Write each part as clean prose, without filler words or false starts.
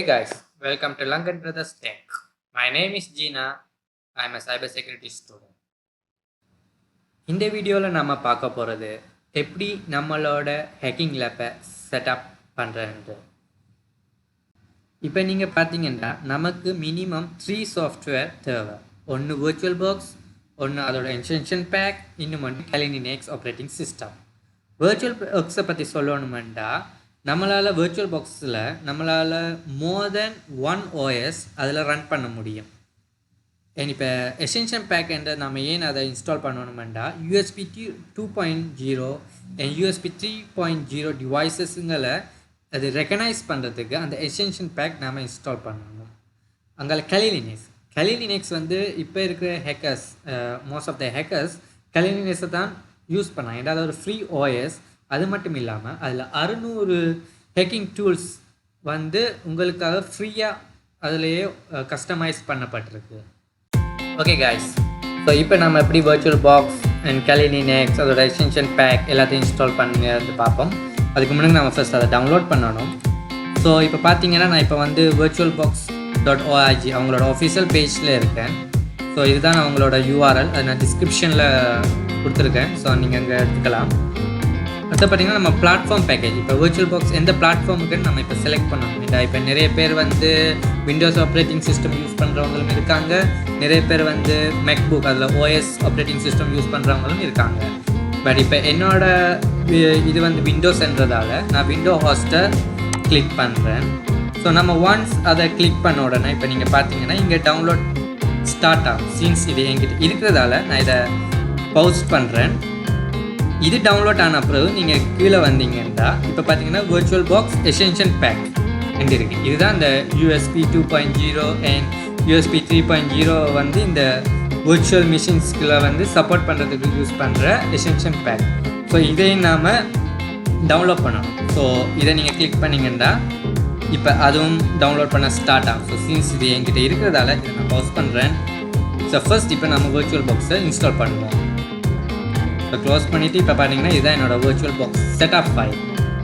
guys, welcome to Lankan Brothers Tech. My name is Gina. I am a cybersecurity student. இந்த வீடியோவில் நம்ம பார்க்க போகிறது எப்படி நம்மளோட ஹேக்கிங் லேப்பை செட்டப் பண்ணுறது. இப்போ நீங்கள் பார்த்தீங்கன்னா நமக்கு மினிமம் 3 சாஃப்ட்வேர் தேவை. ஒன்று Virtualbox, ஒன்று அதோட எக்ஸ்டென்ஷன் பேக், இன்னும் ஒன்று Linux ஆப்ரேட்டிங் சிஸ்டம். Virtualboxை பற்றி சொல்லணுமெண்டா நம்மளால் Virtualboxில் நம்மளால் மோர் தென் 1 OS அதில் ரன் பண்ண முடியும். இப்போ எக்ஸ்டென்ஷன் பேக் என்ற நம்ம ஏன் அதை இன்ஸ்டால் பண்ணணுமெண்டா USB 2.0 and USB 3.0 டிவைசஸுங்களை அது ரெக்கனைஸ் பண்ணுறதுக்கு அந்த எக்ஸ்டென்ஷன் பேக் நாம் இன்ஸ்டால் பண்ணணும். அங்கே Linux வந்து இப்போ இருக்கிற hackers, most of the hackers Linuxை தான் யூஸ் பண்ணாங்க. ஏதாவது ஒரு ஃப்ரீ OS. அது மட்டும் இல்லாமல் அதில் 600 ஹேக்கிங் டூல்ஸ் வந்து உங்களுக்காக ஃப்ரீயாக அதிலேயே கஸ்டமைஸ் பண்ணப்பட்டிருக்கு. ஓகே காய்ஸ், ஸோ இப்போ நம்ம எப்படி Virtualbox அண்ட் Linux அதோட எக்ஸ்டென்ஷன் பேக் எல்லாத்தையும் இன்ஸ்டால் பண்ணுறது பார்ப்போம். அதுக்கு முன்னாடி நம்ம ஃபஸ்ட் அதை டவுன்லோட் பண்ணணும். ஸோ இப்போ பார்த்தீங்கன்னா நான் இப்போ வந்து virtualbox.org அவங்களோட ஆஃபீஷியல் பேஜில் இருக்கேன். ஸோ இதுதான் அவங்களோட URL, அது நான் டிஸ்கிரிப்ஷனில் கொடுத்துருக்கேன். ஸோ நீங்கள் அங்கே எடுத்துக்கலாம். அடுத்து பார்த்திங்கன்னா நம்ம பிளாட்ஃபார்ம் பேக்கேஜ், இப்போ Virtualbox எந்த பிளாட்ஃபார்முக்குன்னு நம்ம இப்போ செலக்ட் பண்ணணும். இப்போ நிறைய பேர் வந்து விண்டோஸ் ஆப்ரேட்டிங் சிஸ்டம் யூஸ் பண்ணுறவங்களும் இருக்காங்க, நிறைய பேர் வந்து மேக்புக் அதில் OS ஆப்ரேட்டிங் சிஸ்டம் யூஸ் பண்ணுறவங்களும் இருக்காங்க. பட் இப்போ என்னோட இது வந்து விண்டோஸ்ன்றதால நான் விண்டோ ஹோஸ்ட்டை கிளிக் பண்ணுறேன். ஸோ நம்ம ஒன்ஸ் அதை கிளிக் பண்ண உடனே இப்போ நீங்கள் பார்த்தீங்கன்னா இங்கே டவுன்லோட் ஸ்டார்ட் ஆகும். சீன்ஸ் இது என்கிட்ட இருக்கிறதால நான் இதை பவுஸ் பண்ணுறேன். இது டவுன்லோட் ஆன பிறகு நீங்கள் கீழே வந்தீங்கன்னா இப்போ பார்த்தீங்கன்னா Virtualbox எக்ஸ்டென்ஷன் பேக் ரெண்டு இருக்குது. இதுதான் இந்த USB 2.0 அண்ட் USB 3.0 வந்து இந்த virtual மிஷின்ஸ்கில் வந்து சப்போர்ட் பண்ணுறதுக்கு யூஸ் பண்ணுற எக்ஸ்டென்ஷன் பேக். ஸோ இதையும் நாம் டவுன்லோட் பண்ணணும். ஸோ இதை நீங்கள் கிளிக் பண்ணிங்கன்னா இப்போ அதுவும் டவுன்லோட் பண்ண ஸ்டார்ட் ஆகும். ஸோ சீன்ஸ் இது என்கிட்ட இருக்கிறதால இதை நான் பவுஸ் பண்ணுறேன். ஸோ ஃபர்ஸ்ட் இப்போ நம்ம Virtualboxை இன்ஸ்டால் பண்ணுவோம். இப்போ க்ளோஸ் பண்ணிவிட்டு இப்போ பார்த்தீங்கன்னா இதுதான் என்னோடய Virtualbox செட்டப் ஃபைல்.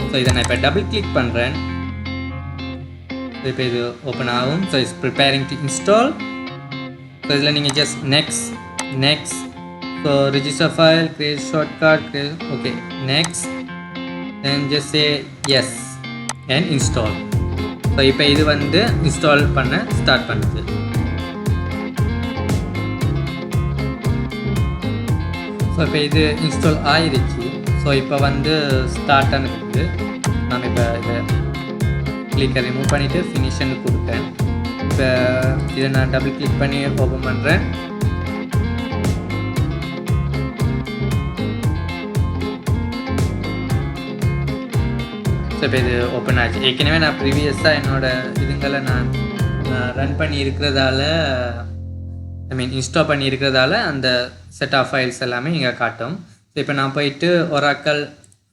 ஸோ இதை நான் இப்போ டபுள் கிளிக் பண்ணுறேன். ஸோ இப்போ இது ஓப்பன் ஆகும். So it's preparing to install. So இதில் நீங்கள் just next so register file, create shortcut, okay next then just say yes and install. So இப்போ இது வந்து இன்ஸ்டால் பண்ண ஸ்டார்ட் பண்ணுது. ஸோ இப்போ இது இன்ஸ்டால் ஆயிடுச்சு. ஸோ இப்போ வந்து ஸ்டார்ட் ஆனதுக்கு நான் இப்போ இதை கிளிக்கை ரிமூவ் பண்ணிவிட்டு ஃபினிஷ்னு கொடுத்தேன். இப்போ இதை நான் டபுள் கிளிக் பண்ணி ஓப்பன் பண்ணுறேன். ஸோ இப்போ இது ஓப்பன் ஆச்சு. ஏற்கனவே நான் ப்ரீவியஸாக என்னோடய இதுங்களை நான் ரன் பண்ணி இருக்கிறதால இன்ஸ்டால் பண்ணி இருக்கிறதால அந்த செட் ஆஃப் ஃபைல்ஸ் எல்லாமே இங்கே காட்டும். ஸோ இப்போ நான் போயிட்டு ஒராக்கல்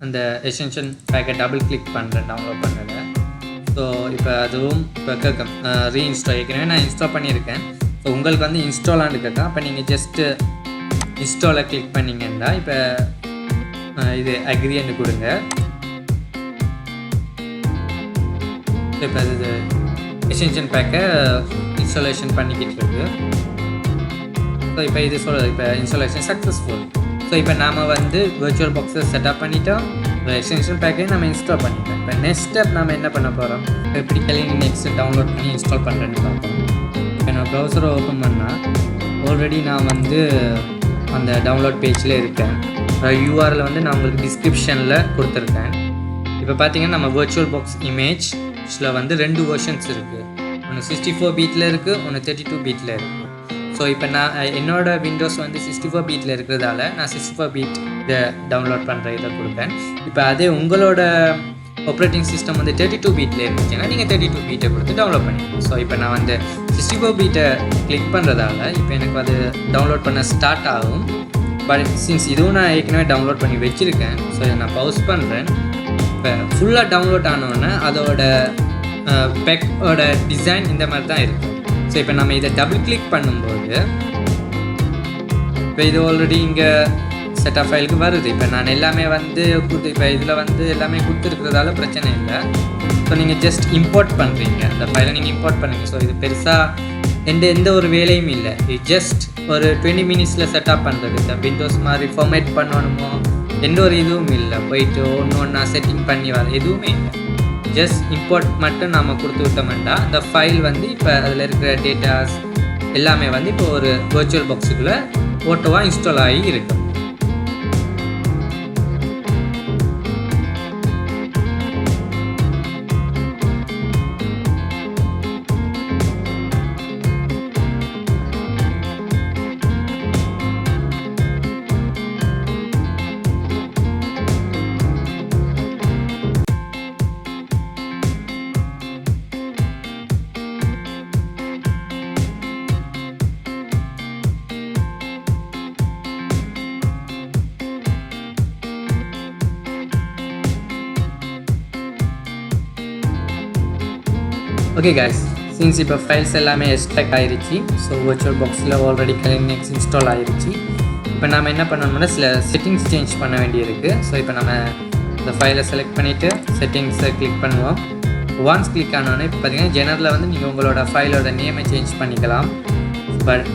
அந்த எக்ஸ்டென்ஷன் பேக்கை டபுள் கிளிக் பண்ணுறேன் டவுன்லோட் பண்ணதை. ஸோ இப்போ அதுவும் இப்போ கேட்கும் ரீஇன்ஸ்டால். ஏற்கனவே நான் இன்ஸ்டால் பண்ணியிருக்கேன். ஸோ உங்களுக்கு வந்து இன்ஸ்டாலான்னு கேட்கும். அப்போ நீங்கள் ஜஸ்ட்டு இன்ஸ்டாலை கிளிக் பண்ணிங்கன்னா இப்போ இது அக்ரின்னு கொடுங்க. ஸோ இப்போ அது எக்ஸ்டென்ஷன் பேக்கை இன்ஸ்டாலேஷன் பண்ணிக்கிட்டு இருக்கு. ஸோ இப்போ இது சொல்லுது இப்போ இன்ஸ்டாலேஷன் சக்ஸஸ்ஃபுல். ஸோ இப்போ நாம் வந்து Virtualboxை செட்டப் பண்ணிட்டோம், எக்ஸ்டென்ஷன் பேக்கையும் நம்ம இன்ஸ்டால் பண்ணிட்டோம். இப்போ நெக்ஸ்ட் ஸ்டெப் நம்ம என்ன பண்ண போகிறோம், எப்படி Linux டவுன்லோட் பண்ணி இன்ஸ்டால் பண்ணுறேன்னு பார்ப்போம். இப்போ நான் ப்ரௌசரை ஓப்பன் பண்ணால் ஆல்ரெடி நான் வந்து அந்த டவுன்லோட் பேஜில் இருக்கேன். URL வந்து நான் உங்களுக்கு டிஸ்கிரிப்ஷனில் கொடுத்துருக்கேன். இப்போ பார்த்தீங்கன்னா நம்ம Virtualbox இமேஜில் வந்து 2 வெர்ஷன்ஸ் இருக்குது. ஒன்று 64 பீட்டில் இருக்குது, ஒன்று 32 பீட்டில் இருக்குது. ஸோ இப்போ நான் என்னோடய விண்டோஸ் வந்து 64 பீட்டில் இருக்கிறதால நான் 64 பீட் இதை டவுன்லோட் பண்ணுற இதை கொடுப்பேன். இப்போ அதே உங்களோட ஆப்ரேட்டிங் சிஸ்டம் வந்து 32 பீட்டில் இருந்துச்சுன்னா நீங்கள் 32 பீட்டை கொடுத்து டவுன்லோட் பண்ணிக்கணும். ஸோ இப்போ நான் வந்து 64 பீட்டை கிளிக் பண்ணுறதால இப்போ எனக்கு அது டவுன்லோட் பண்ண ஸ்டார்ட் ஆகும். பட் சின்ஸ் இதுவும் நான் ஏற்கனவே டவுன்லோட் பண்ணி வச்சுருக்கேன். ஸோ இதை நான் பவுஸ் பண்ணுறேன். இப்போ ஃபுல்லாக டவுன்லோட் ஆனோடனே அதோட பேக்கோட டிசைன் இந்த மாதிரி தான் இருக்குது. ஸோ இப்போ நம்ம இதை டபுள் கிளிக் பண்ணும்போது இப்போ இது ஆல்ரெடி இங்கே செட்டப் ஃபைலுக்கு வருது. இப்போ நான் எல்லாமே வந்து இப்போ இதில் வந்து எல்லாமே கொடுத்துருக்கிறதால பிரச்சனை இல்லை. ஸோ நீங்கள் ஜஸ்ட் இம்போர்ட் பண்ணுறீங்க, அந்த ஃபைலை நீங்கள் இம்போர்ட் பண்ணுறீங்க. ஸோ இது பெருசாக எந்த ஒரு வேலையும் இல்லை. இது ஜஸ்ட் ஒரு 20 மினிட்ஸில் செட்டப் பண்ணுறது. இந்த விண்டோஸ் மாதிரி ஃபார்மேட் பண்ணணுமோ எந்த ஒரு இதுவும் இல்லை. போயிட்டு ஒன்று செட்டிங் பண்ணி வர எதுவுமே இல்லை. ஜஸ்ட் இம்போர்ட் மட்டும் நாம் கொடுத்து விட்டோம்னா அந்த ஃபைல் வந்து இப்போ அதில் இருக்கிற டேட்டாஸ் எல்லாமே வந்து இப்போ ஒரு virtual boxக்குள்ளே ஓட்டோவாக இன்ஸ்டால் ஆகி இருக்கும். ஓகே guys, சின்ஸ் இப்போ ஃபைல்ஸ் எல்லாமே எக்ஸ்ட்ராக்ட் ஆகிருச்சு. ஸோ virtual boxல ஆல்ரெடி Linux இன்ஸ்டால் ஆகிருச்சு. இப்போ நம்ம என்ன பண்ணணும்னா சில செட்டிங்ஸ் சேஞ்ச் பண்ண வேண்டியிருக்கு. ஸோ இப்போ நம்ம இந்த ஃபைலை செலக்ட் பண்ணிவிட்டு செட்டிங்ஸை கிளிக் பண்ணுவோம். ஒன்ஸ் கிளிக் ஆனோடனே இப்போ பார்த்தீங்கன்னா ஜெனரலில் வந்து நீங்கள் உங்களோட ஃபைலோட நேமை சேஞ்ச் பண்ணிக்கலாம். பட்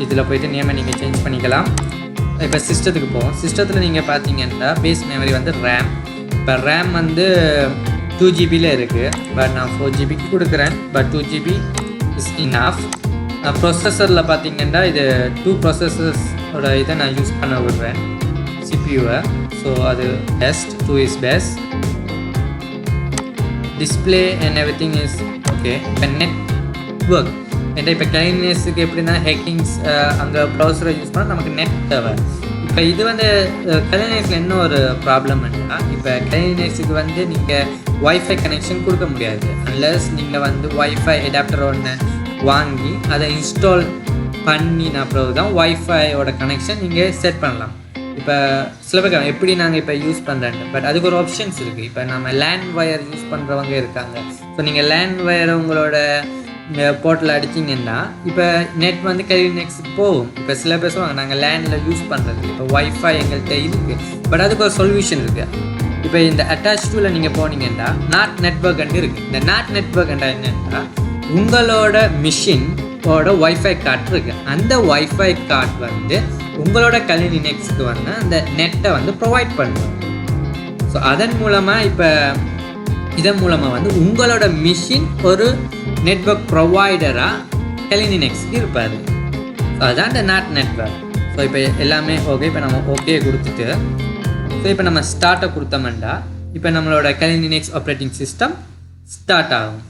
இதில் போய்ட்டு நேமை நீங்கள் சேஞ்ச் பண்ணிக்கலாம். இப்போ சிஸ்டத்துக்கு போவோம். சிஸ்டத்தில் நீங்கள் பார்த்தீங்கன்னா பேஸ் மெமரி வந்து ரேம். இப்போ ரேம் வந்து 2GB இருக்குது. பட் நான் 4GB கொடுக்குறேன். But 2GB is enough. ப்ரொசஸரில் பார்த்தீங்கன்னா இது 2 ப்ரொசஸர்ஸோட இதை நான் யூஸ் பண்ண விடுறேன் சிபியூவை. ஸோ அது best, 2 is best. Display and every thing is okay. இப்போ நெட்வொர்க் ஏன்னா இப்போ கிளைனஸுக்கு எப்படின்னா ஹேக்கிங்ஸ் அங்கே ப்ரௌசரை யூஸ் பண்ணால் நமக்கு நெட் தேவை. இப்போ இது வந்து கிளைனஸில் என்ன ஒரு ப்ராப்ளம்னா, இப்போ கிளைனஸுக்கு வந்து நீங்கள் வைஃபை கனெக்ஷன் கொடுக்க முடியாது அன்லஸ் நீங்கள் வந்து வைஃபை அடாப்டர் ஒன்று வாங்கி அதை இன்ஸ்டால் பண்ணின பிறகு தான் வைஃபையோட கனெக்ஷன் நீங்கள் செட் பண்ணலாம். இப்போ சில பேர் எப்படி நாங்கள் இப்போ யூஸ் பண்ணுறேன், பட் அதுக்கு ஒரு ஆப்ஷன்ஸ் இருக்குது. இப்போ நம்ம லேண்ட் வயர் யூஸ் பண்ணுறவங்க இருக்காங்க. ஸோ நீங்கள் லேண்ட் வயரை உங்களோட போர்ட்டில் அடிச்சிங்கன்னா இப்போ நெட் வந்து Linux போகும். இப்போ சில பேர் சொல்லுவாங்க நாங்கள் லேண்டில் யூஸ் பண்ணுறது இப்போ வைஃபை எங்கள்கிட்ட இருக்குது. பட் அதுக்கு ஒரு சொல்யூஷன் இருக்குது. இப்போ இந்த அட்டாச் டூவில் நீங்கள் போனீங்கன்னா நாட் நெட்வொர்க் இருக்குது. இந்த நாட் நெட்வொர்க் என்னென்னா உங்களோட மிஷினோட வைஃபை கார்டு இருக்குது. அந்த வைஃபை கார்டு வந்து உங்களோட Linux-க்கு வந்து அந்த நெட்டை வந்து ப்ரொவைட் பண்ணுவாங்க. ஸோ அதன் மூலமாக இப்போ இதன் மூலமாக வந்து உங்களோட மிஷின் ஒரு நெட்வொர்க் ப்ரொவைடராக Linux-க்கு இருப்பார். ஸோ அதுதான் இந்த நாட் நெட்வொர்க். ஸோ இப்போ எல்லாமே ஓகே. இப்போ நம்ம ஓகே கொடுத்துட்டு ஸோ இப்போ நம்ம ஸ்டார்ட்டை கொடுத்தோம்னா இப்போ நம்மளோட Linux ஆப்ரேட்டிங் சிஸ்டம் ஸ்டார்ட் ஆகும்.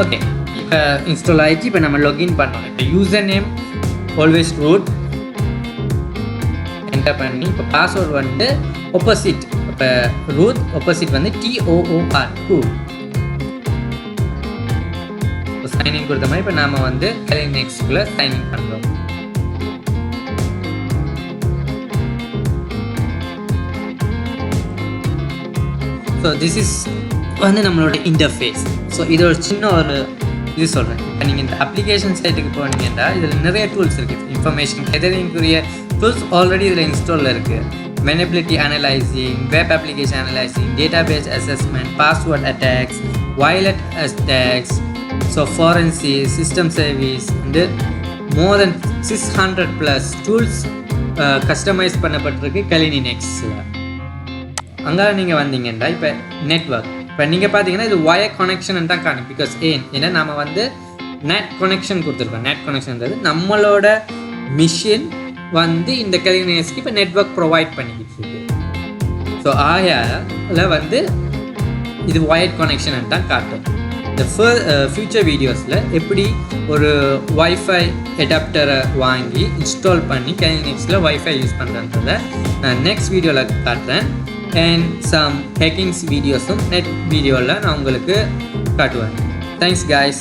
ஓகே, இப்போ இன்ஸ்டால் ஆகிடுச்சு. இப்போ நம்ம லாகின் பண்ணோம். இப்போ user name always root enter பண்ணி இப்போ பாஸ்வேர்டு வந்து ஆப்போசிட். இப்போ ரூட் ஆப்போசிட் வந்து TOOR ரூட். இப்போ சைன்இன் கொடுத்த மாதிரி இப்போ நாம் வந்து Linux-குள்ளே சைன்இன் பண்ணுறோம். ஸோ திஸ் இஸ் வந்து நம்மளோட இன்டர்ஃபேஸ். ஸோ இது ஒரு சின்ன ஒரு இது சொல்கிறேன். இப்போ நீங்கள் இந்த அப்ளிகேஷன் சைட்டுக்கு போனீங்கன்னா இதில் நிறைய டூல்ஸ் இருக்குது. இன்ஃபர்மேஷன் கேதரிங்குரிய டூல்ஸ் ஆல்ரெடி இதில் இன்ஸ்டாலில் இருக்குது. Vulnerability analysing, web application analysing, database assessment, password attacks, wireless attacks, so forensic, system service வந்து மோர் தென் 600+ டூல்ஸ் கஸ்டமைஸ் பண்ணப்பட்டிருக்கு Linux-ல. அங்கே நீங்கள் வந்தீங்கன்னா இப்போ நெட்வொர்க் இப்போ நீங்கள் பார்த்தீங்கன்னா இது ஒயர் கனெக்ஷன் தான் காணும். பிகாஸ் ஏன்னா நம்ம வந்து நெட் கனெக்ஷன் கொடுத்துருக்கோம். நெட் கனெக்ஷன்ன்றது நம்மளோட மிஷின் வந்து இந்த Linux-க்கு இப்போ நெட்வொர்க் ப்ரொவைட் பண்ணிக்கிட்டு இருக்கு. ஸோ ஆயால வந்து இது ஒயர் கனெக்ஷன் தான் காட்டும். இந்த ஃபியூச்சர் வீடியோஸில் எப்படி ஒரு வைஃபை அடாப்டரை வாங்கி இன்ஸ்டால் பண்ணி கைனெக்ஸில் வைஃபை யூஸ் பண்ணுறன்றதை நான் நெக்ஸ்ட் வீடியோவில் காட்டுறேன். அண்ட் சம் ஹேக்கிங்ஸ் வீடியோஸும் நெட் வீடியோவில் நான் உங்களுக்கு காட்டுவேன். Thanks guys.